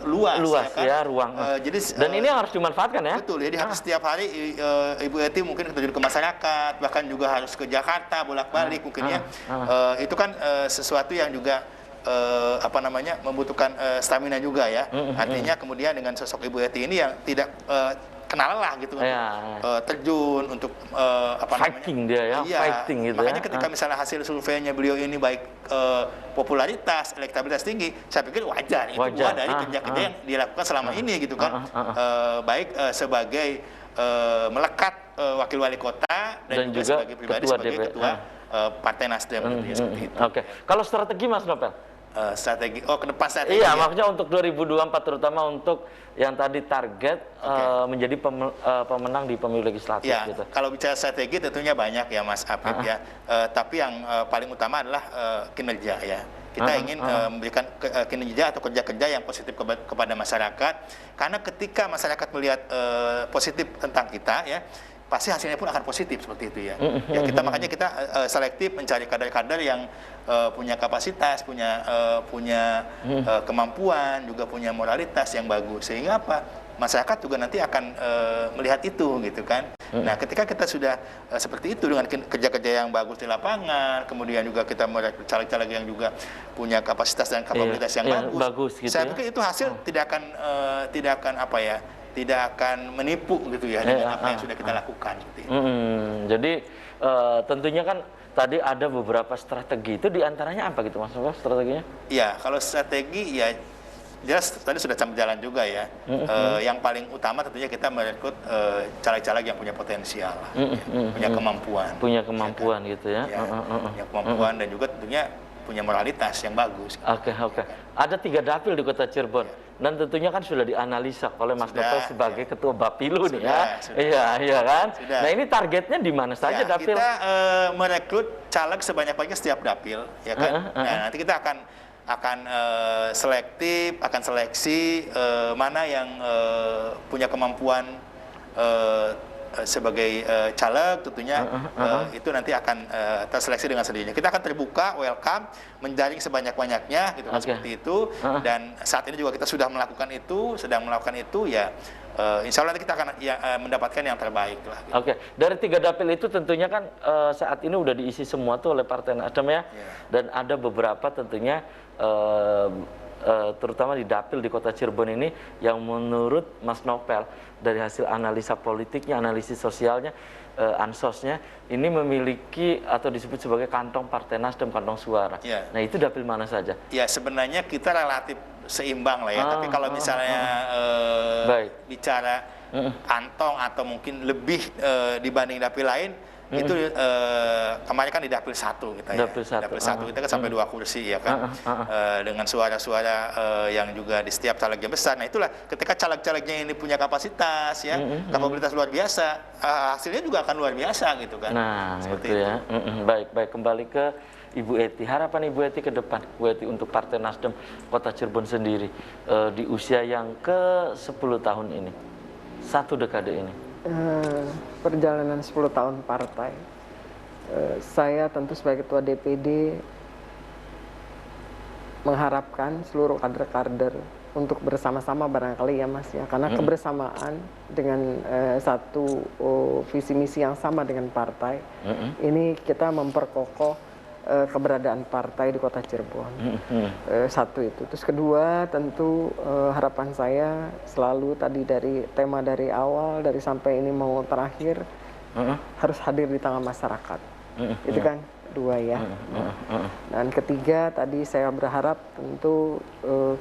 luas Luas ya, ruang. jadi Dan ini yang harus dimanfaatkan ya. betul, jadi hampir setiap hari Ibu Eti mungkin terjun ke masyarakat, bahkan juga harus ke Jakarta bolak-balik mungkin ya. Itu kan sesuatu yang juga apa namanya membutuhkan stamina juga ya. Artinya kemudian dengan sosok Ibu Eti ini yang tidak kenal lah gitu, terjun untuk apa fighting namanya, dia ya, iya, fighting gitu makanya ya. ketika misalnya hasil surveinya beliau ini baik popularitas, elektabilitas tinggi, saya pikir wajar, itu buah dari kerja-kerja yang dilakukan selama ini gitu kan, baik sebagai melekat wakil wali kota dan juga sebagai pribadi sebagai ketua Partai Nasdem gitu ya, seperti itu. Oke. Kalau strategi Mas Nopel? Strategi, ke depan strategi. Iya, ya. maksudnya untuk 2024 terutama untuk yang tadi target menjadi pemenang di pemilu legislatif Ya, gitu. kalau bicara strategi tentunya banyak ya Mas Apip ya. Tapi yang paling utama adalah kinerja ya. Kita ingin memberikan kinerja atau kerja-kerja yang positif kepada masyarakat. Karena ketika masyarakat melihat positif tentang kita ya, pasti hasilnya pun akan positif seperti itu ya. Ya kita makanya kita selektif mencari kader-kader yang punya kapasitas, punya kemampuan, juga punya moralitas yang bagus, sehingga apa? Masyarakat juga nanti akan melihat itu gitu kan. Nah, ketika kita sudah seperti itu dengan kerja-kerja yang bagus di lapangan, kemudian juga kita merekrut caleg-caleg yang juga punya kapasitas dan kapabilitas yang bagus gitu saya ya. pikir itu hasil tidak akan apa ya? Tidak akan menipu gitu ya dengan apa yang sudah kita lakukan. Gitu ya. Jadi tentunya kan tadi ada beberapa strategi, itu diantaranya apa gitu Mas Nopel strateginya? Iya, kalau strategi ya jelas tadi sudah jalan juga ya. Yang paling utama tentunya kita merekrut caleg-caleg yang punya potensial, punya kemampuan. Punya kemampuan gitu ya. Punya kemampuan dan juga tentunya punya moralitas yang bagus. Oke. Ada 3 dapil di Kota Cirebon. Dan tentunya kan sudah dianalisa oleh Mas Nopel sebagai ketua Bapilu nih ya. Iya kan? Nah, ini targetnya di mana saja dapil? Kita merekrut caleg sebanyak-banyaknya setiap dapil, ya kan? Nah, nanti kita akan selektif, akan seleksi mana yang punya kemampuan sebagai caleg tentunya itu nanti akan terseleksi dengan sendirinya. Kita akan terbuka, welcome, menjaring sebanyak-banyaknya gitu kan, seperti itu. Dan saat ini juga kita sudah melakukan itu, ya insya Allah nanti kita akan mendapatkan yang terbaik lah. Gitu. Oke, dari 3 dapil itu tentunya kan saat ini udah diisi semua tuh oleh Partai Nasdem ya. Dan ada beberapa tentunya terutama di dapil di Kota Cirebon ini yang menurut Mas Nopel dari hasil analisa politiknya, analisis sosialnya, ansosnya ini memiliki atau disebut sebagai kantong Partai Nasdem, kantong suara. Nah, itu dapil mana saja? Ya, sebenarnya kita relatif seimbang lah ya. Tapi kalau misalnya bicara kantong atau mungkin lebih dibanding dapil lain, itu kemarin kan di dapil 1 kita ya. Dapil 1 kita kan sampai 2 kursi ya kan. Dengan suara-suara yang juga di setiap calegnya besar. Nah, itulah ketika caleg-calegnya ini punya kapasitas ya, kapabilitas luar biasa, hasilnya juga akan luar biasa gitu kan. Nah, seperti itu ya. Baik, kembali ke Ibu Eti. Harapan Ibu Eti ke depan, Ibu Eti untuk Partai Nasdem Kota Cirebon sendiri di usia yang ke-10 tahun ini, 1 dekade ini. Perjalanan 10 tahun partai, saya tentu sebagai ketua DPD mengharapkan seluruh kader-kader untuk bersama-sama barangkali ya Mas ya, karena kebersamaan dengan satu visi misi yang sama dengan partai, ini kita memperkokoh keberadaan partai di Kota Cirebon. Satu itu. Terus kedua, tentu harapan saya selalu tadi dari tema dari awal, dari sampai ini mau terakhir, harus hadir di tengah masyarakat. Itu kan 2 ya. Dan ketiga, tadi saya berharap tentu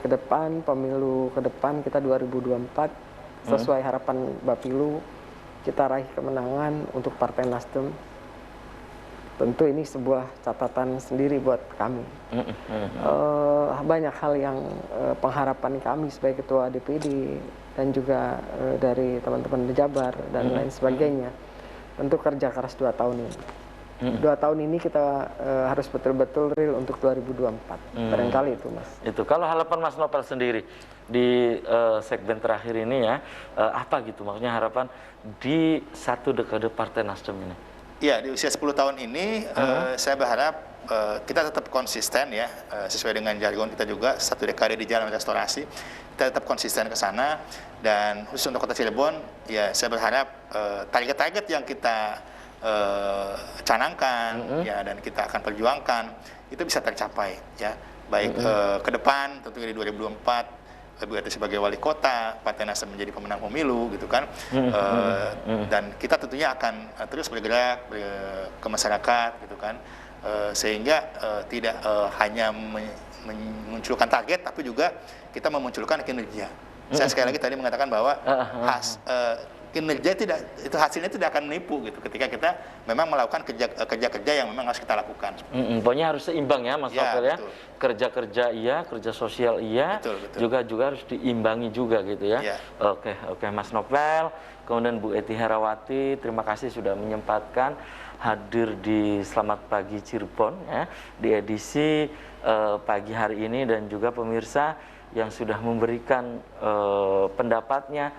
ke depan, pemilu ke depan kita 2024, sesuai harapan Bapilu, kita raih kemenangan untuk Partai Nasdem. Tentu ini sebuah catatan sendiri buat kami. Banyak hal yang pengharapan kami sebagai ketua DPD dan juga dari teman-teman di Jabar dan lain sebagainya. Tentu kerja keras 2 tahun ini. 2 tahun ini kita harus betul-betul real untuk 2024. Barangkali itu Mas. Itu kalau harapan Mas Nopel sendiri di segmen terakhir ini ya, apa gitu maksudnya harapan di 1 dekade Partai Nasdem ini? Iya, di usia 10 tahun ini saya berharap kita tetap konsisten ya, sesuai dengan jargon kita juga, 1 dekade di jalan restorasi. Kita tetap konsisten ke sana, dan khusus untuk Kota Cirebon, ya saya berharap target-target yang kita canangkan ya, dan kita akan perjuangkan itu bisa tercapai ya, baik ke depan tentunya di 2024 Bu Eti sebagai wali kota, Partai Nasdem menjadi pemenang pemilu gitu kan, dan kita tentunya akan terus bergerak ke masyarakat gitu kan, sehingga tidak hanya memunculkan target, tapi juga kita memunculkan kinerja. Saya sekali lagi tadi mengatakan bahwa kinerja itu hasilnya tidak akan menipu gitu, ketika kita memang melakukan kerja-kerja yang memang harus kita lakukan. Pokoknya harus seimbang ya Mas Novel ya. Kerja-kerja iya, kerja sosial iya, juga harus diimbangi juga gitu ya. Oke Mas Novel, kemudian Bu Eti Herawati, terima kasih sudah menyempatkan hadir di Selamat Pagi Cirebon ya, di edisi pagi hari ini, dan juga pemirsa yang sudah memberikan pendapatnya,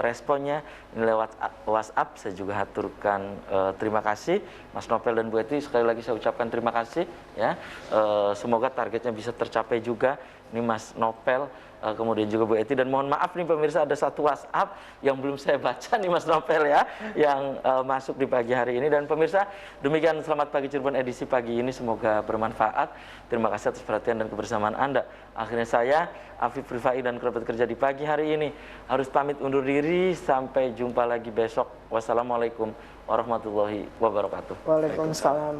responnya ini lewat WhatsApp. Saya juga haturkan terima kasih Mas Novel dan Bu Eti, sekali lagi saya ucapkan terima kasih ya. Semoga targetnya bisa tercapai juga ini Mas Novel, kemudian juga Bu Eti, dan mohon maaf nih pemirsa, ada satu WhatsApp yang belum saya baca nih Mas Novel ya, yang masuk di pagi hari ini. Dan pemirsa, demikian Selamat Pagi Cirebon edisi pagi ini, semoga bermanfaat. Terima kasih atas perhatian dan kebersamaan Anda. Akhirnya saya Afif Rifai dan kerabat kerja di pagi hari ini harus pamit undur diri, sampai jumpa lagi besok. Wassalamualaikum warahmatullahi wabarakatuh. Waalaikumsalam.